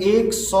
100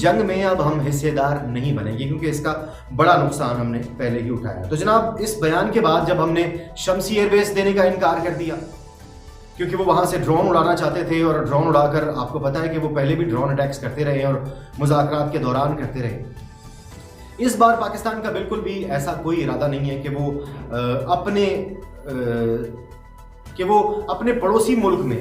جنگ میں اب ہم حصے دار نہیں بنیں گے کیونکہ اس کا بڑا نقصان ہم نے پہلے ہی اٹھایا. تو جناب اس بیان کے بعد جب ہم نے شمسی ایئر بیس دینے کا انکار کر دیا کیونکہ وہ وہاں سے ڈرون اڑانا چاہتے تھے اور ڈرون اڑا کر آپ کو پتہ ہے کہ وہ پہلے بھی ڈرون اٹیکس کرتے رہے اور مذاکرات کے دوران کرتے رہے. اس بار پاکستان کا بالکل بھی ایسا کوئی ارادہ نہیں ہے کہ وہ اپنے پڑوسی ملک میں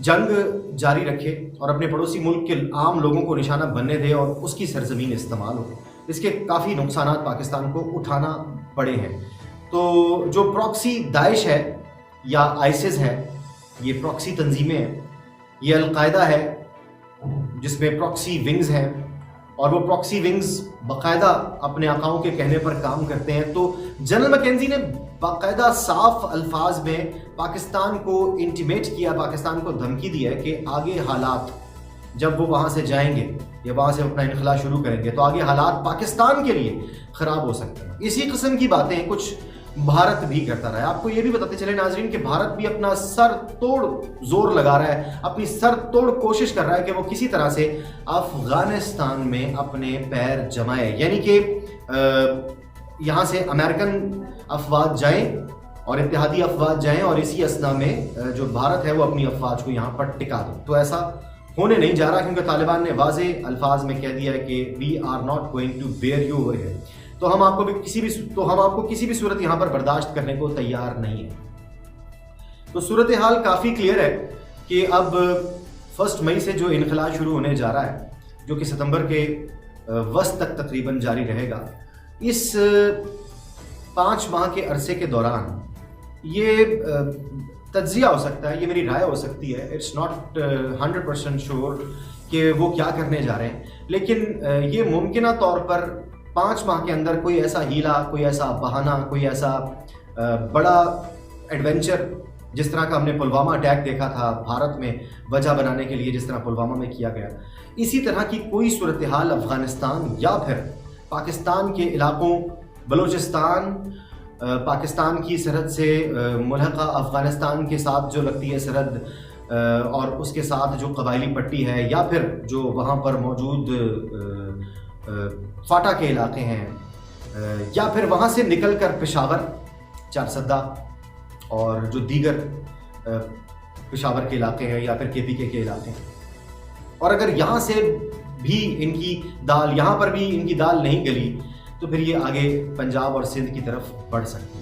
جنگ جاری رکھے اور اپنے پڑوسی ملک کے عام لوگوں کو نشانہ بننے دے اور اس کی سرزمین استعمال ہو. اس کے کافی نقصانات پاکستان کو اٹھانا پڑے ہیں. تو جو پراکسی داعش ہے یا آئسس ہے، یہ پراکسی تنظیمیں ہیں. یہ القاعدہ ہے جس میں پراکسی ونگز ہیں اور وہ پراکسی ونگز باقاعدہ اپنے آقاؤں کے کہنے پر کام کرتے ہیں. تو جنرل میکنزی نے باقاعدہ صاف الفاظ میں پاکستان کو انٹیمیٹ کیا، پاکستان کو دھمکی دی ہے کہ آگے حالات جب وہ وہاں سے جائیں گے یا وہاں سے اپنا انخلا شروع کریں گے تو آگے حالات پاکستان کے لیے خراب ہو سکتے ہیں. اسی قسم کی باتیں کچھ بھارت بھی کرتا رہا ہے. آپ کو یہ بھی بتاتے چلے ناظرین کہ بھارت بھی اپنا سر توڑ زور لگا رہا ہے، اپنی سر توڑ کوشش کر رہا ہے کہ وہ کسی طرح سے افغانستان میں اپنے پیر جمائے، یعنی کہ یہاں سے امریکن افواج جائیں اور اتحادی افواج جائیں اور اسی اثنا میں جو بھارت ہے وہ اپنی افواج کو یہاں پر ٹکا دے. تو ایسا ہونے نہیں جا رہا کیونکہ طالبان نے واضح الفاظ میں کہہ دیا ہے کہ we are not going to bear you over here. تو ہم آپ کو کسی بھی صورت یہاں پر برداشت کرنے کو تیار نہیں ہے. تو صورتحال کافی کلیئر ہے کہ اب 1 مئی سے جو انخلا شروع ہونے جا رہا ہے جو کہ ستمبر کے وسط تک تقریباً جاری رہے گا، اس 5 ماہ کے عرصے کے دوران یہ تجزیہ ہو سکتا ہے، یہ میری رائے ہو سکتی ہے، اٹس ناٹ 100% شیور کہ وہ کیا کرنے جا رہے ہیں، لیکن یہ ممکنہ طور پر 5 ماہ کے اندر کوئی ایسا ہیلا، کوئی ایسا بہانہ، کوئی ایسا بڑا ایڈونچر جس طرح کا ہم نے پلوامہ اٹیک دیکھا تھا بھارت میں وجہ بنانے کے لیے، جس طرح پلوامہ میں کیا گیا، اسی طرح کی کوئی صورتحال افغانستان یا پھر پاکستان کے علاقوں، بلوچستان، پاکستان کی سرحد سے ملحقہ افغانستان کے ساتھ جو لگتی ہے سرحد اور اس کے ساتھ جو قبائلی پٹی ہے، یا پھر جو وہاں پر موجود فاٹا کے علاقے ہیں، یا پھر وہاں سے نکل کر پشاور، چارسدہ اور جو دیگر پشاور کے علاقے ہیں یا پھر KPK کے علاقے ہیں، اور اگر یہاں سے بھی ان کی دال، یہاں پر بھی ان کی دال نہیں گلی تو پھر یہ آگے پنجاب اور سندھ کی طرف بڑھ سکتی ہے.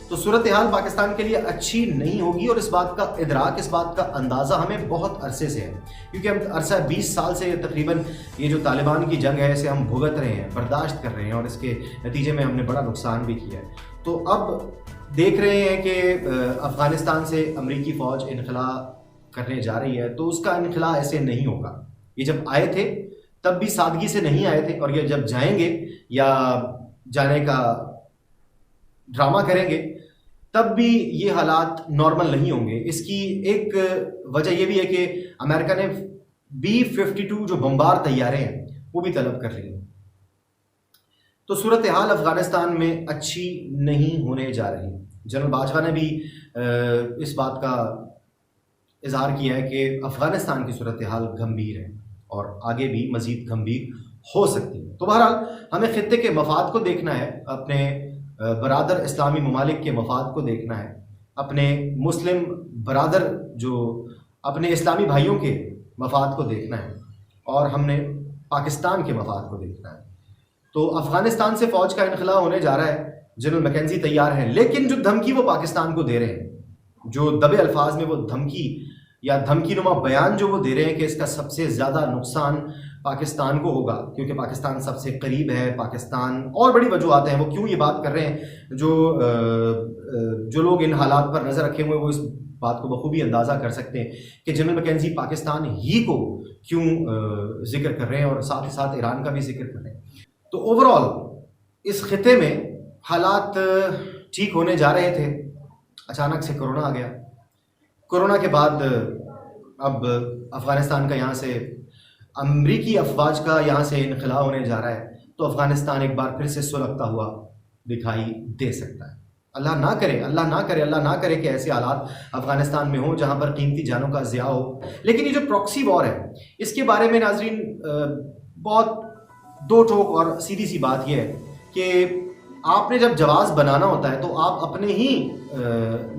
تو صورتحال پاکستان کے لیے اچھی نہیں ہوگی اور اس بات کا ادراک، اس بات کا اندازہ ہمیں بہت عرصے سے ہے کیونکہ ہم عرصہ 20 سال سے تقریباً یہ جو طالبان کی جنگ ہے اسے ہم بھگت رہے ہیں، برداشت کر رہے ہیں اور اس کے نتیجے میں ہم نے بڑا نقصان بھی کیا ہے. تو اب دیکھ رہے ہیں کہ افغانستان سے امریکی فوج انخلا کرنے جا رہی ہے، تو اس کا انخلا ایسے نہیں ہوگا. یہ جب آئے تھے تب بھی سادگی سے نہیں آئے تھے اور یہ جب جائیں گے یا جانے کا ڈرامہ کریں گے تب بھی یہ حالات نارمل نہیں ہوں گے. اس کی ایک وجہ یہ بھی ہے کہ امریکہ نے B-52 جو بمبار طیارے ہیں وہ بھی طلب کر لی. تو صورتحال افغانستان میں اچھی نہیں ہونے جا رہی. جنرل باجوہ نے بھی اس بات کا اظہار کیا ہے کہ افغانستان کی صورتحال گھمبیر ہے اور آگے بھی مزید گھمبیر ہو سکتی ہے. تو بہرحال ہمیں خطے کے مفاد کو دیکھنا ہے، اپنے برادر اسلامی ممالک کے مفاد کو دیکھنا ہے، اپنے مسلم برادر جو اپنے اسلامی بھائیوں کے مفاد کو دیکھنا ہے، اور ہم نے پاکستان کے مفاد کو دیکھنا ہے. تو افغانستان سے فوج کا انخلا ہونے جا رہا ہے، جنرل میکنزی تیار ہیں، لیکن جو دھمکی وہ پاکستان کو دے رہے ہیں، جو دبے الفاظ میں وہ دھمکی یا دھمکی نما بیان جو وہ دے رہے ہیں کہ اس کا سب سے زیادہ نقصان پاکستان کو ہوگا کیونکہ پاکستان سب سے قریب ہے، پاکستان اور بڑی وجوہات ہیں وہ کیوں یہ بات کر رہے ہیں. جو لوگ ان حالات پر نظر رکھے ہوئے وہ اس بات کو بخوبی اندازہ کر سکتے ہیں کہ جنرل میکنزی پاکستان ہی کو کیوں ذکر کر رہے ہیں اور ساتھ ہی ساتھ ایران کا بھی ذکر کر رہے ہیں. تو اوور آل اس خطے میں حالات ٹھیک ہونے جا رہے تھے، اچانک سے کرونا آ گیا. کرونا کے بعد اب افغانستان کا یہاں سے امریکی افواج کا یہاں سے انخلا ہونے جا رہا ہے، تو افغانستان ایک بار پھر سے سلگتا ہوا دکھائی دے سکتا ہے. اللہ نہ کرے، اللہ نہ کرے، اللہ نہ کرے کہ ایسے حالات افغانستان میں ہوں جہاں پر قیمتی جانوں کا ضیاع ہو۔ لیکن یہ جو پراکسی وار ہے اس کے بارے میں ناظرین بہت دو ٹوک اور سیدھی سی بات یہ ہے کہ آپ نے جب جواز بنانا ہوتا ہے تو آپ اپنے ہی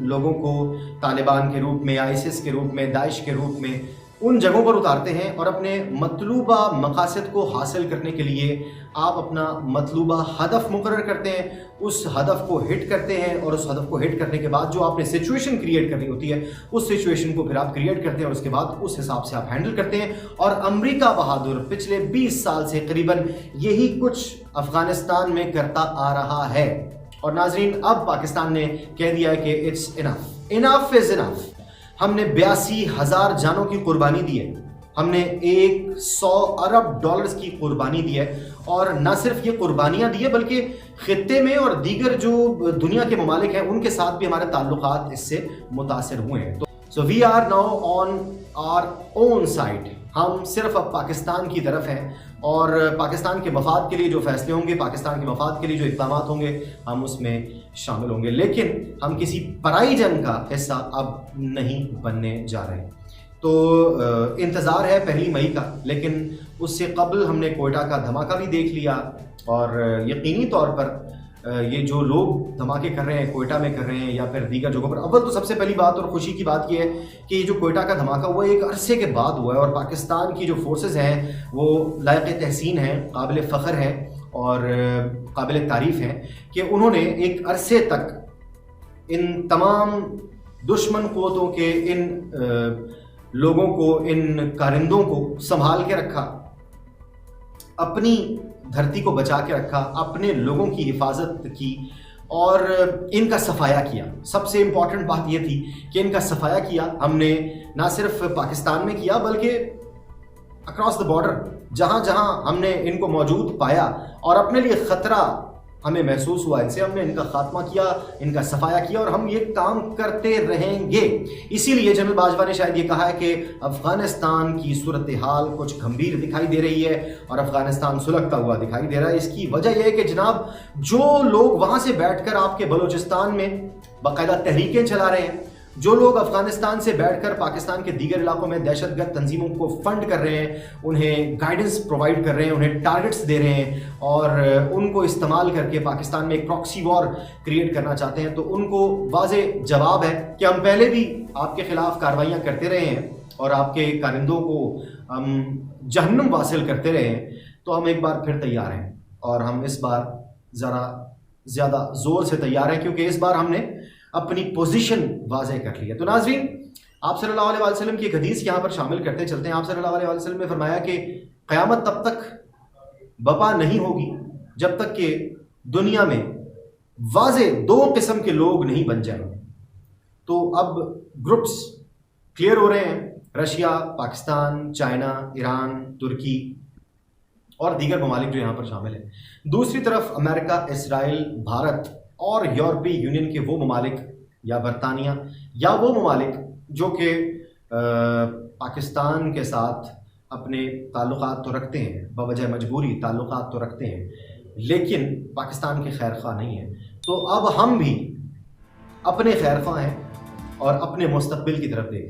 لوگوں کو طالبان کے روپ میں، آئیسس کے روپ میں، داعش کے روپ میں ان جگہوں پر اتارتے ہیں اور اپنے مطلوبہ مقاصد کو حاصل کرنے کے لیے آپ اپنا مطلوبہ ہدف مقرر کرتے ہیں، اس ہدف کو ہٹ کرتے ہیں، اور اس ہدف کو ہٹ کرنے کے بعد جو آپ نے سچویشن کریٹ کرنی ہوتی ہے اس سچویشن کو پھر آپ کریٹ کرتے ہیں اور اس کے بعد اس حساب سے آپ ہینڈل کرتے ہیں۔ اور امریکہ بہادر پچھلے 20 سال سے قریباً یہی کچھ افغانستان میں کرتا آ رہا ہے۔ اور ناظرین اب پاکستان نے کہہ دیا ہے کہ اٹس انف، انف از انف۔ ہم نے 82,000 جانوں کی قربانی دی ہے، ہم نے 100 ارب ڈالرز کی قربانی دی ہے، اور نہ صرف یہ قربانیاں دی ہے بلکہ خطے میں اور دیگر جو دنیا کے ممالک ہیں ان کے ساتھ بھی ہمارے تعلقات اس سے متاثر ہوئے ہیں۔ So we are now on our own side, ہم صرف اب پاکستان کی طرف ہیں، اور پاکستان کے مفاد کے لیے جو فیصلے ہوں گے، پاکستان کے مفاد کے لیے جو اقدامات ہوں گے ہم اس میں شامل ہوں گے، لیکن ہم کسی پرائی جنگ کا حصہ اب نہیں بننے جا رہے۔ تو انتظار ہے 1 مئی کا، لیکن اس سے قبل ہم نے کوئٹہ کا دھماکہ بھی دیکھ لیا، اور یقینی طور پر یہ جو لوگ دھماکے کر رہے ہیں کوئٹہ میں کر رہے ہیں یا پھر دیگر جگہوں پر، اول تو سب سے پہلی بات اور خوشی کی بات یہ ہے کہ یہ جو کوئٹہ کا دھماکہ ہوا ایک عرصے کے بعد ہوا ہے، اور پاکستان کی جو فورسز ہیں وہ لائق تحسین ہیں، قابل فخر ہیں اور قابل تعریف ہیں کہ انہوں نے ایک عرصے تک ان تمام دشمن قوتوں کے ان لوگوں کو، ان کارندوں کو سنبھال کے رکھا، اپنی دھرتی کو بچا کے رکھا، اپنے لوگوں کی حفاظت کی اور ان کا صفایا کیا۔ سب سے امپورٹنٹ بات یہ تھی کہ ان کا صفایا کیا ہم نے نہ صرف پاکستان میں کیا بلکہ اکراس دا بارڈر، جہاں جہاں ہم نے ان کو موجود پایا اور اپنے لیے خطرہ ہمیں محسوس ہوا ان سے، ہم نے ان کا خاتمہ کیا، ان کا صفایا کیا، اور ہم یہ کام کرتے رہیں گے۔ اسی لیے جنرل باجوہ نے شاید یہ کہا ہے کہ افغانستان کی صورتحال کچھ گھمبیر دکھائی دے رہی ہے اور افغانستان سلگتا ہوا دکھائی دے رہا ہے۔ اس کی وجہ یہ ہے کہ جناب جو لوگ وہاں سے بیٹھ کر آپ کے بلوچستان میں باقاعدہ تحریکیں چلا رہے ہیں، جو لوگ افغانستان سے بیٹھ کر پاکستان کے دیگر علاقوں میں دہشت گرد تنظیموں کو فنڈ کر رہے ہیں، انہیں گائیڈنس پرووائڈ کر رہے ہیں، انہیں ٹارگٹس دے رہے ہیں اور ان کو استعمال کر کے پاکستان میں ایک پراکسی وار کریٹ کرنا چاہتے ہیں، تو ان کو واضح جواب ہے کہ ہم پہلے بھی آپ کے خلاف کارروائیاں کرتے رہے ہیں اور آپ کے کارندوں کو ہم جہنم واصل کرتے رہے ہیں، تو ہم ایک بار پھر تیار ہیں، اور ہم اس بار ذرا زیادہ زور سے تیار ہیں کیونکہ اس بار ہم نے اپنی پوزیشن واضح کر لی ہے۔ تو ناظرین آپ صلی اللہ علیہ وسلم کی ایک حدیث یہاں پر شامل کرتے چلتے ہیں۔ آپ صلی اللہ علیہ وسلم نے فرمایا کہ قیامت تب تک بپا نہیں ہوگی جب تک کہ دنیا میں واضح 2 قسم کے لوگ نہیں بن جائیں گے۔ تو اب گروپس کلیئر ہو رہے ہیں، رشیا، پاکستان، چائنا، ایران، ترکی اور دیگر ممالک جو یہاں پر شامل ہیں۔ دوسری طرف امریکہ، اسرائیل، بھارت اور یورپی یونین کے وہ ممالک یا برطانیہ یا وہ ممالک جو کہ پاکستان کے ساتھ اپنے تعلقات تو رکھتے ہیں، بوجہ مجبوری تعلقات تو رکھتے ہیں، لیکن پاکستان کے خیر خواہ نہیں ہیں۔ تو اب ہم بھی اپنے خیر خواہ ہیں اور اپنے مستقبل کی طرف دیکھیں۔